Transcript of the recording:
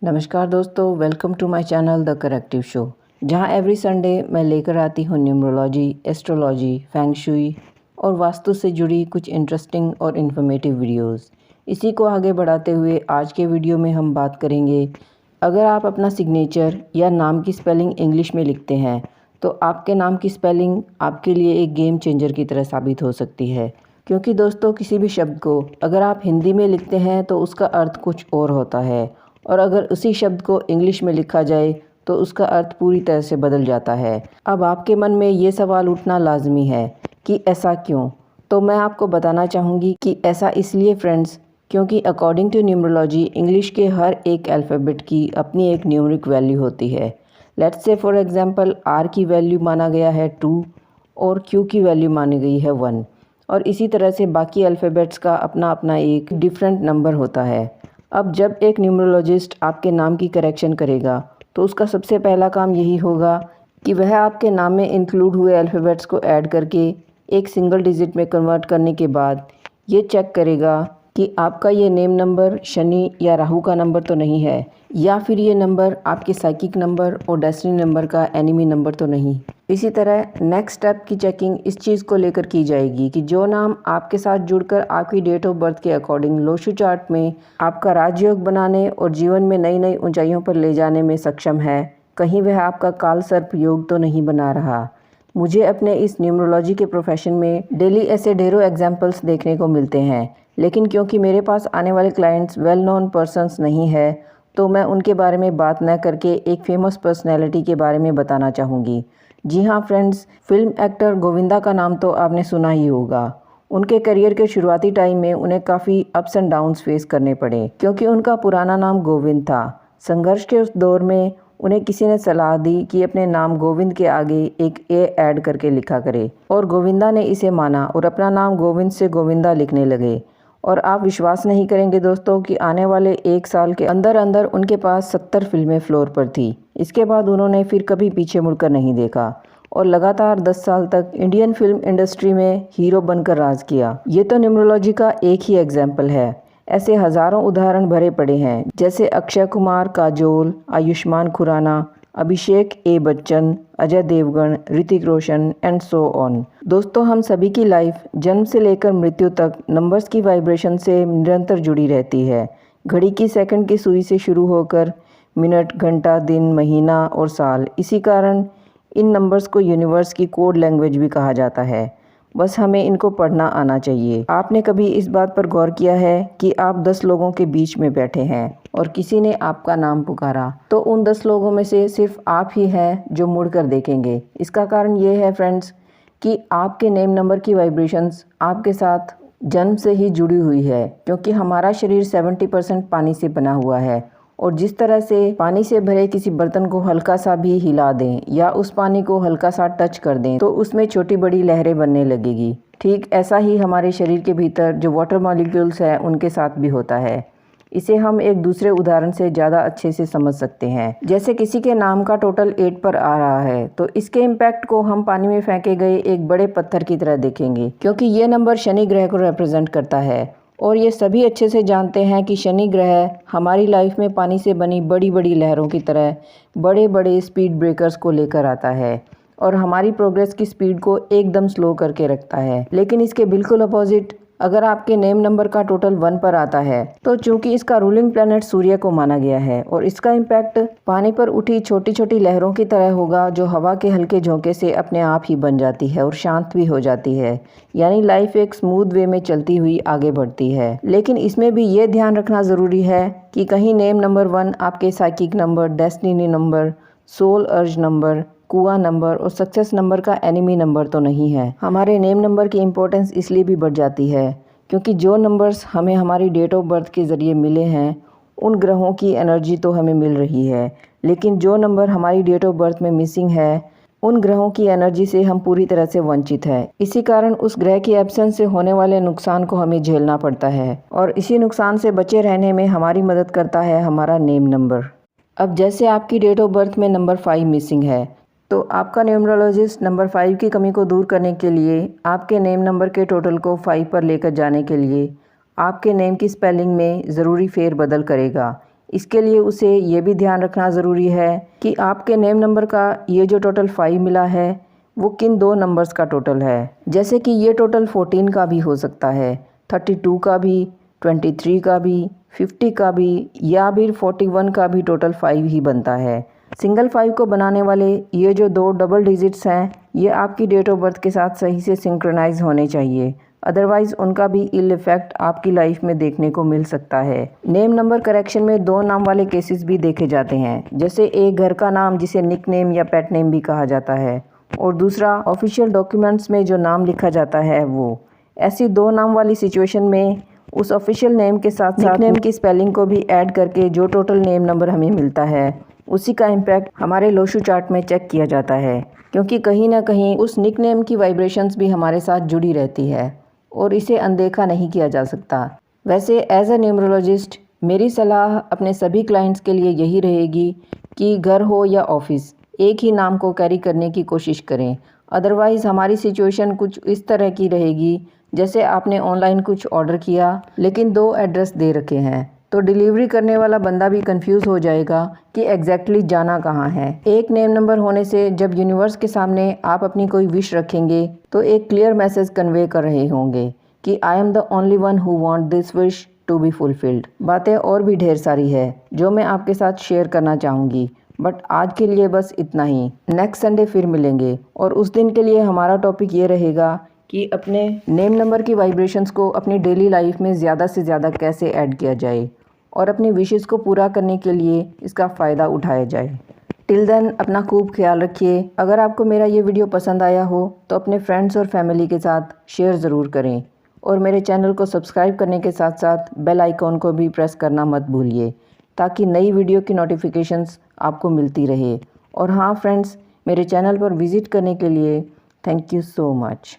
नमस्कार दोस्तों, welcome to my channel the corrective show, जहां एवरी संडे मैं लेकर आती हूं न्यूमरोलॉजी, एस्ट्रोलॉजी, फेंग शुई और वास्तु से जुड़ी कुछ इंटरेस्टिंग और इन्फॉर्मेटिव वीडियोस। इसी को आगे बढ़ाते हुए आज के वीडियो में हम बात करेंगे, अगर आप अपना सिग्नेचर या नाम की स्पेलिंग इंग्लिश में लिखते हैं तो आपके नाम की स्पेलिंग आपके लिए एक गेम चेंजर की तरह साबित हो सकती है। क्योंकि दोस्तों, किसी भी शब्द को अगर आप हिंदी में लिखते हैं तो उसका अर्थ कुछ और होता है, और अगर उसी शब्द को इंग्लिश में लिखा जाए तो उसका अर्थ पूरी तरह से बदल जाता है। अब आपके मन में ये सवाल उठना लाजमी है कि ऐसा क्यों? तो मैं आपको बताना चाहूँगी कि ऐसा इसलिए फ्रेंड्स, क्योंकि अकॉर्डिंग टू न्यूमरोलॉजी इंग्लिश के हर एक अल्फ़ाबेट की अपनी एक न्यूमरिक वैल्यू होती है। Let's say for example R की वैल्यू माना गया है 2 और क्यू की वैल्यू मानी गई है 1, और इसी तरह से बाकी अल्फ़ाबेट्स का अपना अपना एक डिफरेंट नंबर होता है। अब जब एक न्यूमरोलॉजिस्ट आपके नाम की करेक्शन करेगा तो उसका सबसे पहला काम यही होगा कि वह आपके नाम में इंक्लूड हुए अल्फ़ाबेट्स को ऐड करके एक सिंगल डिजिट में कन्वर्ट करने के बाद ये चेक करेगा कि आपका ये नेम नंबर शनि या राहु का नंबर तो नहीं है, या फिर ये नंबर आपके साइकिक नंबर और डेस्टिनी नंबर का एनिमी नंबर तो नहीं। इसी तरह नेक्स्ट स्टेप की चेकिंग इस चीज़ को लेकर की जाएगी कि जो नाम आपके साथ जुड़कर आपकी डेट ऑफ बर्थ के अकॉर्डिंग लोशु चार्ट में आपका राजयोग बनाने और जीवन में नई नई ऊंचाइयों पर ले जाने में सक्षम है, कहीं वह आपका काल सर्प योग तो नहीं बना रहा। मुझे अपने इस न्यूमरोलॉजी के प्रोफेशन में डेली ऐसे ढेरों एग्जाम्पल्स देखने को मिलते हैं, लेकिन क्योंकि मेरे पास आने वाले क्लाइंट्स वेल नोन पर्सन्स नहीं है तो मैं उनके बारे में बात न करके एक फेमस पर्सनैलिटी के बारे में बताना चाहूँगी। जी हाँ फ्रेंड्स, फिल्म एक्टर गोविंदा का नाम तो आपने सुना ही होगा। उनके करियर के शुरुआती टाइम में उन्हें काफ़ी अप्स एंड डाउन्स फेस करने पड़े, क्योंकि उनका पुराना नाम गोविंद था। संघर्ष के उस दौर में उन्हें किसी ने सलाह दी कि अपने नाम गोविंद के आगे एक ए ऐड करके लिखा करे, और गोविंदा ने इसे माना और अपना नाम गोविंद से गोविंदा लिखने लगे। और आप विश्वास नहीं करेंगे दोस्तों कि आने वाले 1 साल के अंदर अंदर उनके पास 70 फिल्में फ्लोर पर थी। इसके बाद उन्होंने फिर कभी पीछे मुड़कर नहीं देखा और लगातार 10 साल तक इंडियन फिल्म इंडस्ट्री में हीरो बनकर राज किया। ये तो न्यूमरोलॉजी का एक ही एग्जाम्पल है, ऐसे हज़ारों उदाहरण भरे पड़े हैं, जैसे अक्षय कुमार, काजोल, आयुष्मान खुराना, अभिषेक ए Bachchan, Ajay Devgan, Hrithik Roshan and so on. दोस्तों, हम सभी की लाइफ जन्म से लेकर मृत्यु तक नंबर्स की वाइब्रेशन से निरंतर जुड़ी रहती है। घड़ी की सेकंड की सुई से शुरू होकर मिनट, घंटा, दिन, महीना और साल। इसी कारण इन नंबर्स को यूनिवर्स की कोड लैंग्वेज भी कहा जाता है। बस हमें इनको पढ़ना आना चाहिए। आपने कभी इस बात पर गौर किया है कि आप 10 लोगों के बीच में बैठे हैं और किसी ने आपका नाम पुकारा तो उन 10 लोगों में से सिर्फ आप ही हैं जो मुड़कर देखेंगे। इसका कारण ये है फ्रेंड्स कि आपके नेम नंबर की वाइब्रेशंस आपके साथ जन्म से ही जुड़ी हुई है, क्योंकि हमारा शरीर 70% पानी से बना हुआ है, और जिस तरह से पानी से भरे किसी बर्तन को हल्का सा भी हिला दें या उस पानी को हल्का सा टच कर दें तो उसमें छोटी बड़ी लहरें बनने लगेगी। ठीक ऐसा ही हमारे शरीर के भीतर जो वाटर मॉलिक्यूल्स हैं उनके साथ भी होता है। इसे हम एक दूसरे उदाहरण से ज़्यादा अच्छे से समझ सकते हैं। जैसे किसी के नाम का टोटल 8 पर आ रहा है तो इसके इम्पैक्ट को हम पानी में फेंके गए एक बड़े पत्थर की तरह देखेंगे, क्योंकि ये नंबर शनि ग्रह को रिप्रेजेंट करता है। और ये सभी अच्छे से जानते हैं कि शनि ग्रह हमारी लाइफ में पानी से बनी बड़ी बड़ी लहरों की तरह बड़े बड़े स्पीड ब्रेकर्स को लेकर आता है और हमारी प्रोग्रेस की स्पीड को एकदम स्लो करके रखता है। लेकिन इसके बिल्कुल अपोजिट, अगर आपके नेम नंबर का टोटल 1 पर आता है तो चूंकि इसका रूलिंग प्लैनेट सूर्य को माना गया है और इसका इम्पैक्ट पानी पर उठी छोटी छोटी लहरों की तरह होगा, जो हवा के हल्के झोंके से अपने आप ही बन जाती है और शांत भी हो जाती है। यानी लाइफ एक स्मूथ वे में चलती हुई आगे बढ़ती है। लेकिन इसमें भी ये ध्यान रखना ज़रूरी है कि कहीं नेम नंबर 1 आपके psychic number, destiny number, soul urge number, kua number और सक्सेस नंबर का एनिमी नंबर तो नहीं है। हमारे नेम नंबर की इम्पोर्टेंस इसलिए भी बढ़ जाती है क्योंकि जो नंबर्स हमें हमारी डेट ऑफ बर्थ के ज़रिए मिले हैं उन ग्रहों की एनर्जी तो हमें मिल रही है, लेकिन जो नंबर हमारी डेट ऑफ बर्थ में मिसिंग है उन ग्रहों की एनर्जी से हम पूरी तरह से वंचित है। इसी कारण उस ग्रह की एब्सेंस से होने वाले नुकसान को हमें झेलना पड़ता है, और इसी नुकसान से बचे रहने में हमारी मदद करता है हमारा नेम नंबर। अब जैसे आपकी डेट ऑफ बर्थ में नंबर 5 मिसिंग है तो आपका न्यूमरोलॉजिस्ट नंबर 5 की कमी को दूर करने के लिए आपके नेम नंबर के टोटल को 5 पर लेकर जाने के लिए आपके नेम की स्पेलिंग में ज़रूरी फेरबदल करेगा। इसके लिए उसे ये भी ध्यान रखना ज़रूरी है कि आपके नेम नंबर का ये जो टोटल 5 मिला है वो किन 2 नंबर्स का टोटल है। जैसे कि ये टोटल 14 का भी हो सकता है, 32 का भी, 23 का भी, 50 का भी या फिर 41 का भी टोटल 5 ही बनता है। सिंगल 5 को बनाने वाले ये जो 2 डबल डिजिट्स हैं ये आपकी डेट ऑफ बर्थ के साथ सही से सिंक्रोनाइज होने चाहिए, अदरवाइज़ उनका भी इल इफ़ेक्ट आपकी लाइफ में देखने को मिल सकता है। नेम नंबर करेक्शन में 2 नाम वाले केसेस भी देखे जाते हैं, जैसे एक घर का नाम जिसे निक नेम या पेट नेम भी कहा जाता है और दूसरा ऑफिशियल डॉक्यूमेंट्स में जो नाम लिखा जाता है वो। ऐसी 2 नाम वाली सिचुएशन में उस ऑफिशियल नेम के साथ साथ नेम की स्पेलिंग को भी ऐड करके जो टोटल नेम नंबर हमें मिलता है उसी का इम्पैक्ट हमारे लोशू चार्ट में चेक किया जाता है, क्योंकि कहीं ना कहीं उस निक नेम की वाइब्रेशंस भी हमारे साथ जुड़ी रहती है और इसे अनदेखा नहीं किया जा सकता। वैसे एज अ न्यूमरोलॉजिस्ट मेरी सलाह अपने सभी क्लाइंट्स के लिए यही रहेगी कि घर हो या ऑफिस एक ही नाम को कैरी करने की कोशिश करें, अदरवाइज़ हमारी सिचुएशन कुछ इस तरह की रहेगी जैसे आपने ऑनलाइन कुछ ऑर्डर किया लेकिन 2 एड्रेस दे रखे हैं, तो डिलीवरी करने वाला बंदा भी कंफ्यूज हो जाएगा कि एग्जैक्टली जाना कहाँ है। एक नेम नंबर होने से जब यूनिवर्स के सामने आप अपनी कोई विश रखेंगे तो एक क्लियर मैसेज कन्वे कर रहे होंगे कि I am the only one who want this wish to be fulfilled. बातें और भी ढेर सारी है जो मैं आपके साथ शेयर करना चाहूँगी, बट आज के लिए बस इतना ही। नेक्स्ट संडे फिर मिलेंगे और उस दिन के लिए हमारा टॉपिक ये रहेगा कि अपने नेम नंबर की वाइब्रेशंस को अपनी डेली लाइफ में ज़्यादा से ज़्यादा कैसे ऐड किया जाए और अपनी विशेस को पूरा करने के लिए इसका फ़ायदा उठाया जाए। टिल देन अपना खूब ख्याल रखिए। अगर आपको मेरा ये वीडियो पसंद आया हो तो अपने फ्रेंड्स और फैमिली के साथ शेयर ज़रूर करें और मेरे चैनल को सब्सक्राइब करने के साथ साथ बेल आइकॉन को भी प्रेस करना मत भूलिए ताकि नई वीडियो की नोटिफिकेशंस आपको मिलती रहे। और हाँ फ्रेंड्स, मेरे चैनल पर विज़िट करने के लिए थैंक यू सो मच।